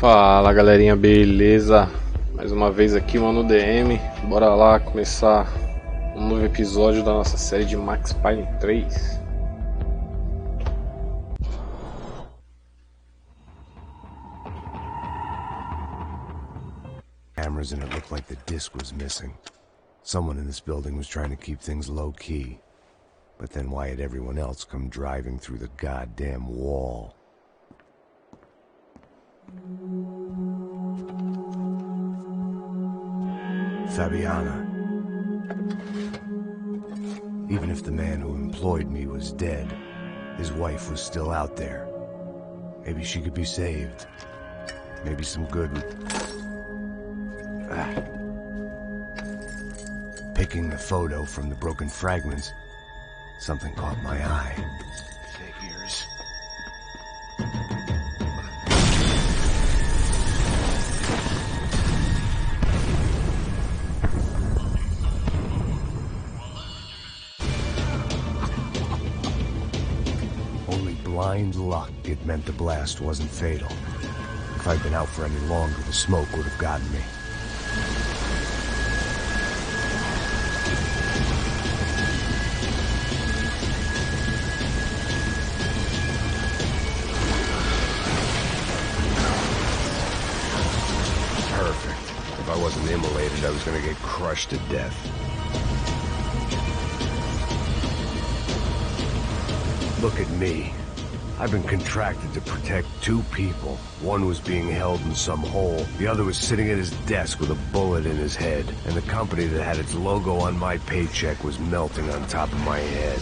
Fala galerinha, beleza? Mais uma vez aqui, mano, DM. Bora lá começar um novo episódio da nossa série de Max Payne 3. Cameras and it looked like the disc was missing. Someone in this building was trying to keep things low-key. But then why had everyone else come driving through the goddamn wall? Fabiana. Even if the man who employed me was dead, his wife was still out there. Maybe she could be saved. Maybe some good would... Picking the photo from the broken fragments, something caught my eye. Figures. Only blind luck it meant the blast wasn't fatal. If I'd been out for any longer, the smoke would have gotten me. Perfect. If I wasn't immolated, I was gonna get crushed to death. Look at me. I've been contracted to protect two people. One was being held in some hole. The other was sitting at his desk with a bullet in his head. And the company that had its logo on my paycheck was melting on top of my head.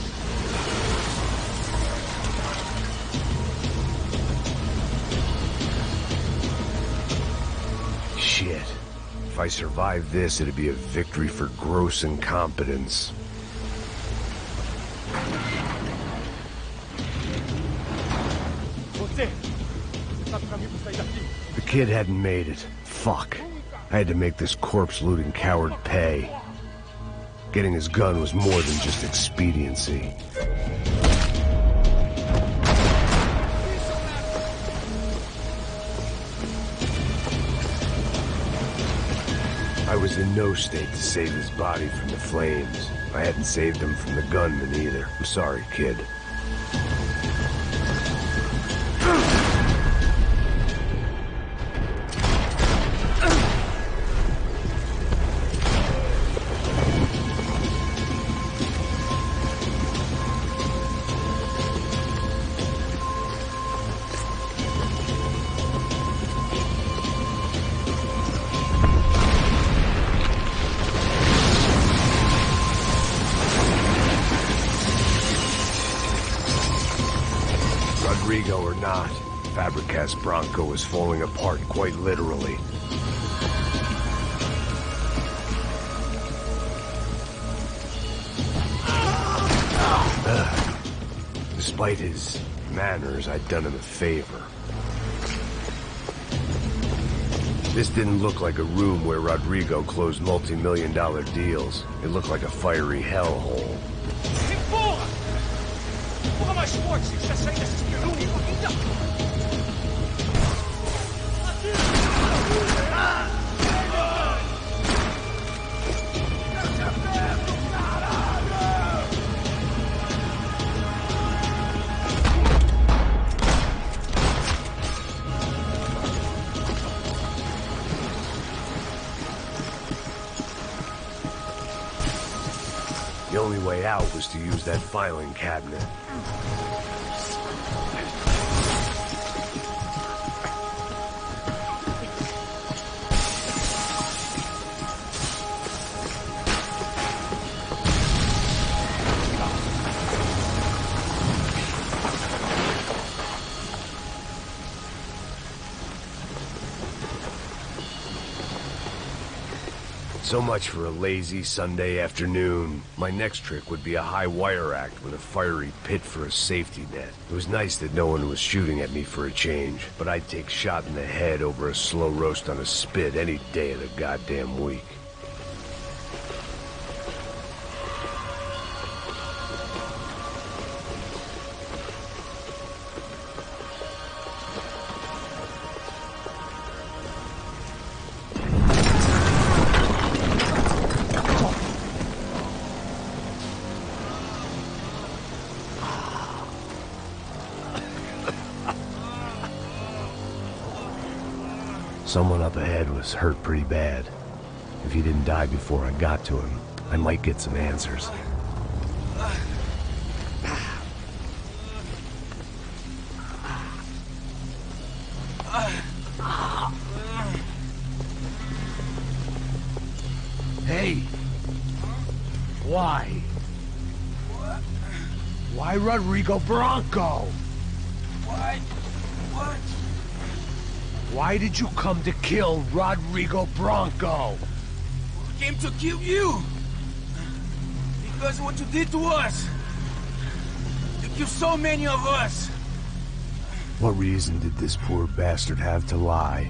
Shit. If I survived this, it'd be a victory for gross incompetence. The kid hadn't made it. Fuck. I had to make this corpse-looting coward pay. Getting his gun was more than just expediency. I was in no state to save his body from the flames. I hadn't saved him from the gunman either. I'm sorry, kid. Rodrigo or not, Fabricas Bronco was falling apart quite literally. Despite his manners, I'd done him a favor. This didn't look like a room where Rodrigo closed multi-million-dollar deals. It looked like a fiery hellhole. The only way out was to use that filing cabinet. So much for a lazy Sunday afternoon. My next trick would be a high wire act with a fiery pit for a safety net. It was nice that no one was shooting at me for a change, but I'd take shot in the head over a slow roast on a spit any day of the goddamn week. Someone up ahead was hurt pretty bad. If he didn't die before I got to him, I might get some answers. Hey! Why? Why Rodrigo Bronco? Why? What? Why did you come to kill Rodrigo Bronco? We came to kill you! Because of what you did to us! You killed so many of us! What reason did this poor bastard have to lie?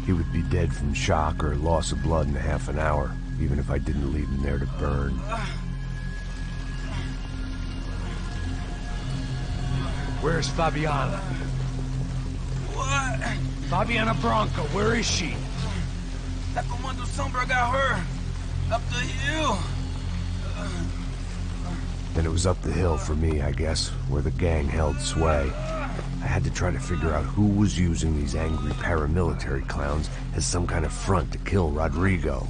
He would be dead from shock or loss of blood in half an hour, even if I didn't leave him there to burn. Where's Fabiana? What? Fabiana Bronco, where is she? That Comando Sombra got her! Up the hill! Then it was up the hill for me, I guess, where the gang held sway. I had to try to figure out who was using these angry paramilitary clowns as some kind of front to kill Rodrigo.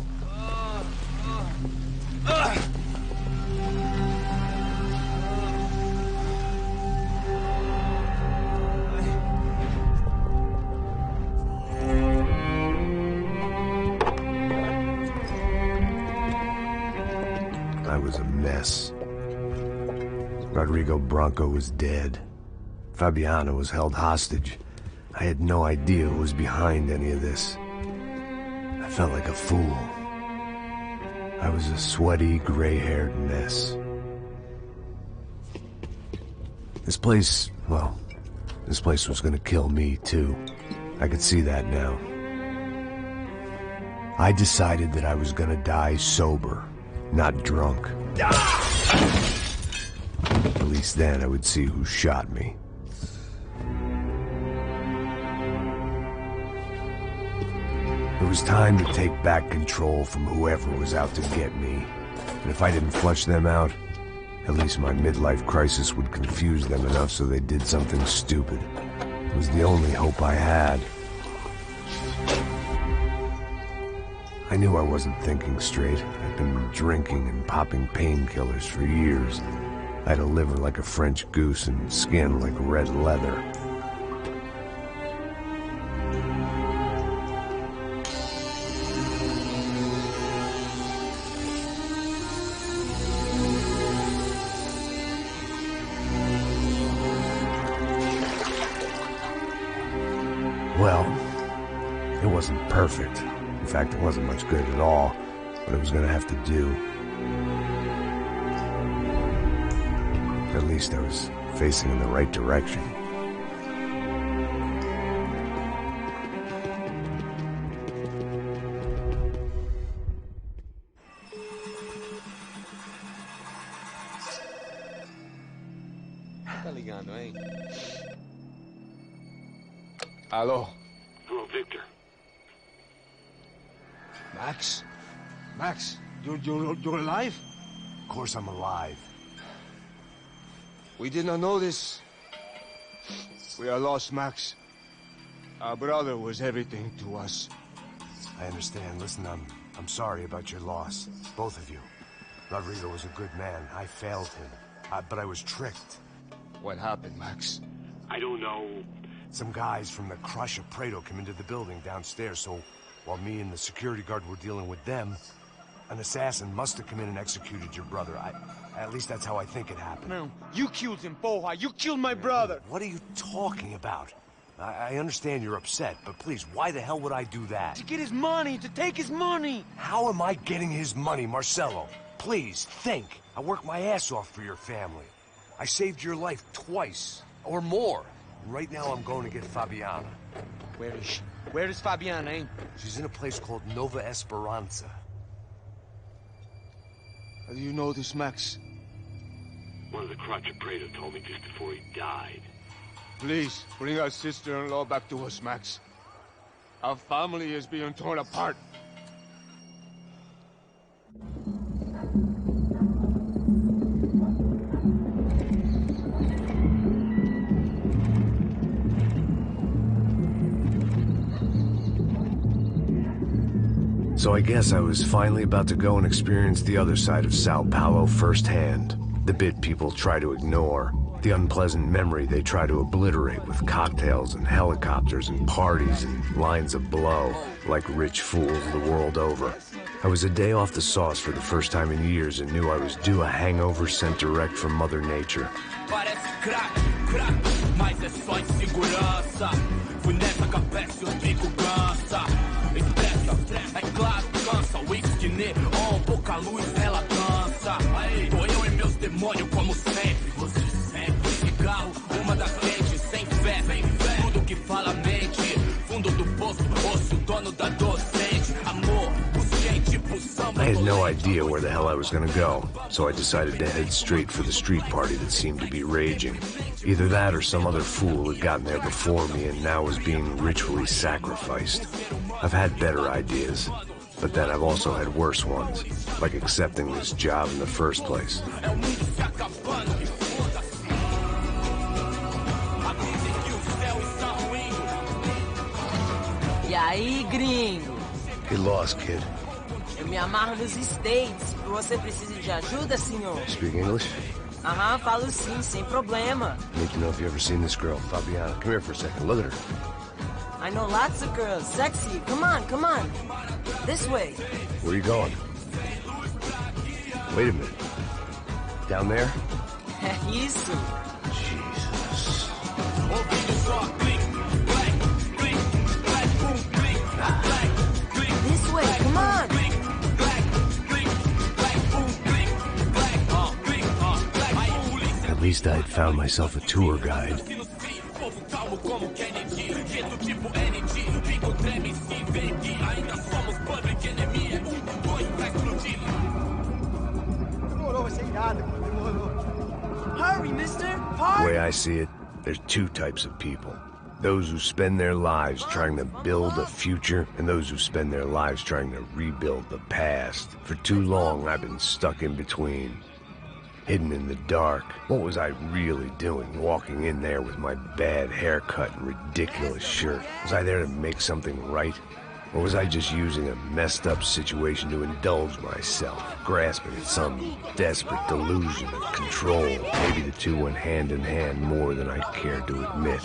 I was a mess. Rodrigo Bronco was dead. Fabiana was held hostage. I had no idea who was behind any of this. I felt like a fool. I was a sweaty, gray-haired mess. This place was gonna kill me, too. I could see that now. I decided that I was gonna die sober, not drunk. At least then I would see who shot me. It was time to take back control from whoever was out to get me. And if I didn't flush them out, at least my midlife crisis would confuse them enough so they did something stupid. It was the only hope I had. I knew I wasn't thinking straight. I'd been drinking and popping painkillers for years. I had a liver like a French goose and skin like red leather. Well, it wasn't perfect. In fact, it wasn't much good at all, but it was gonna have to do. At least I was facing in the right direction. Tá ligando, hein? Alô? Hello, Victor. Max? Max, you're alive? Of course I'm alive. We did not know this. We are lost, Max. Our brother was everything to us. I understand. Listen, I'm sorry about your loss. Both of you. Rodrigo was a good man. I failed him. But I was tricked. What happened, Max? I don't know. Some guys from the Crush of Prado came into the building downstairs, so while me and the security guard were dealing with them, an assassin must have come in and executed your brother. At least that's how I think it happened. No, you killed him, Porra. You killed my brother. What are you talking about? I understand you're upset, but please, why the hell would I do that? To get his money, to take his money. How am I getting his money, Marcelo? Please, think. I worked my ass off for your family. I saved your life twice, or more. And right now I'm going to get Fabiana. Where is she? Where is Fabiana, eh? She's in a place called Nova Esperanza. How do you know this, Max? One of the Crotch of Prado told me just before he died. Please, bring our sister-in-law back to us, Max. Our family is being torn apart. So I guess I was finally about to go and experience the other side of Sao Paulo firsthand. The bit people try to ignore. The unpleasant memory they try to obliterate with cocktails and helicopters and parties and lines of blow, like rich fools the world over. I was a day off the sauce for the first time in years and knew I was due a hangover sent direct from Mother Nature. I had no idea where the hell I was gonna go, so I decided to head straight for the street party that seemed to be raging. Either that or some other fool had gotten there before me and now was being ritually sacrificed. I've had better ideas, but then I've also had worse ones, like accepting this job in the first place. E aí, gringo? Get lost, kid. Eu me amarro nos States. Você precisa de ajuda, senhor? Speak English? Aham, falo sim, sem problema. I need to know if you've ever seen this girl, Fabiana. Come here for a second. Look at her. I know lots of girls. Sexy. Come on, come on. This way. Where are you going? Wait a minute. Down there? Isso. Jesus. This way, come on. At least I had found myself a tour guide. Hurry, mister. The Hurry. way I see it, there's two types of people. Those who spend their lives trying to build a future, and those who spend their lives trying to rebuild the past. For too long, I've been stuck in between. Hidden in the dark. What was I really doing, walking in there with my bad haircut and ridiculous shirt? Was I there to make something right? Or was I just using a messed up situation to indulge myself, grasping at some desperate delusion of control? Maybe the two went hand in hand more than I cared to admit.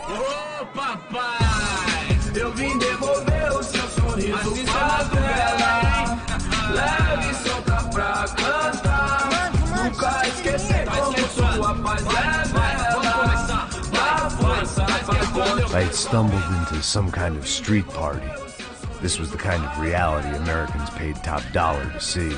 Ô papai, eu vim devolver o seu sorriso pra tela. Leve e solta pra cantar. Nunca esquecer como sua paz é bela. Dá força pra I had stumbled into some kind of street party. This was the kind of reality Americans paid top dollar to see.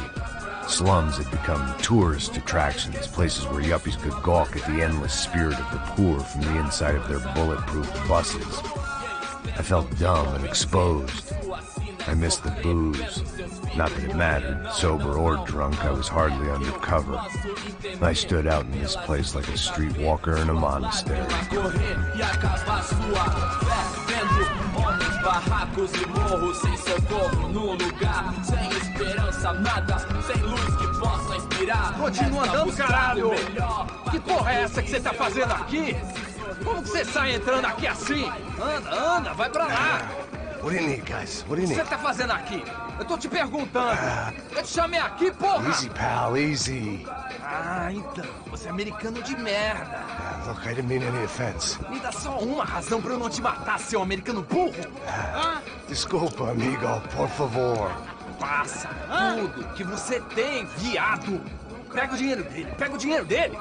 Slums had become tourist attractions, places where yuppies could gawk at the endless spirit of the poor from the inside of their bulletproof buses. I felt dumb and exposed. I missed the booze. Not that it mattered, sober or drunk, I was hardly undercover. I stood out in this place like a streetwalker in a monastery. barracos e morros sem socorro no lugar, sem esperança, nada, sem luz que possa inspirar. Continua andando, caralho! Que porra é essa que você tá fazendo aqui? Como que você sai entrando aqui assim? Anda, vai pra lá! What do you need, guys? What do you O que need? você tá fazendo aqui? Eu tô te perguntando. Eu te chamei aqui, porra! Easy, pal, easy. Ah, então, você é americano de merda. Look, I didn't mean any offense. Me dá só uma razão pra eu não te matar, seu americano burro. Desculpa, amigo, por favor. Passa tudo que você tem, viado. Pega o dinheiro dele,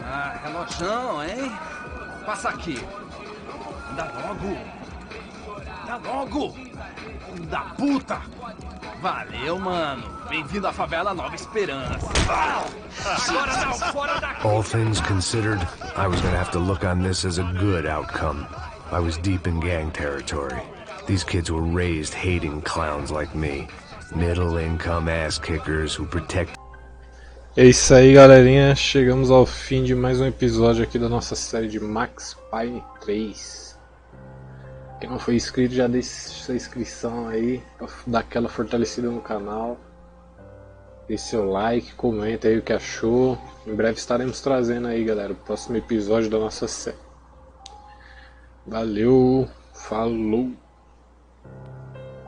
Ah, relojão, hein? Passa aqui. Dá logo. Filho da puta. Valeu, mano. Bem-vindo à favela Nova Esperança. Agora não, fora daqui. All things considered, I was gonna have to look on this as a good outcome. I was deep in gang territory. These kids were raised hating clowns like me. Middle-income ass-kickers who protect... É isso aí, galerinha. Chegamos ao fim de mais um episódio aqui da nossa série de Max Payne 3. Quem não foi inscrito, já deixa sua inscrição aí, pra dar aquela fortalecida no canal. Deixe seu like, comenta aí o que achou. Em breve estaremos trazendo aí, galera, o próximo episódio da nossa série. Valeu, falou!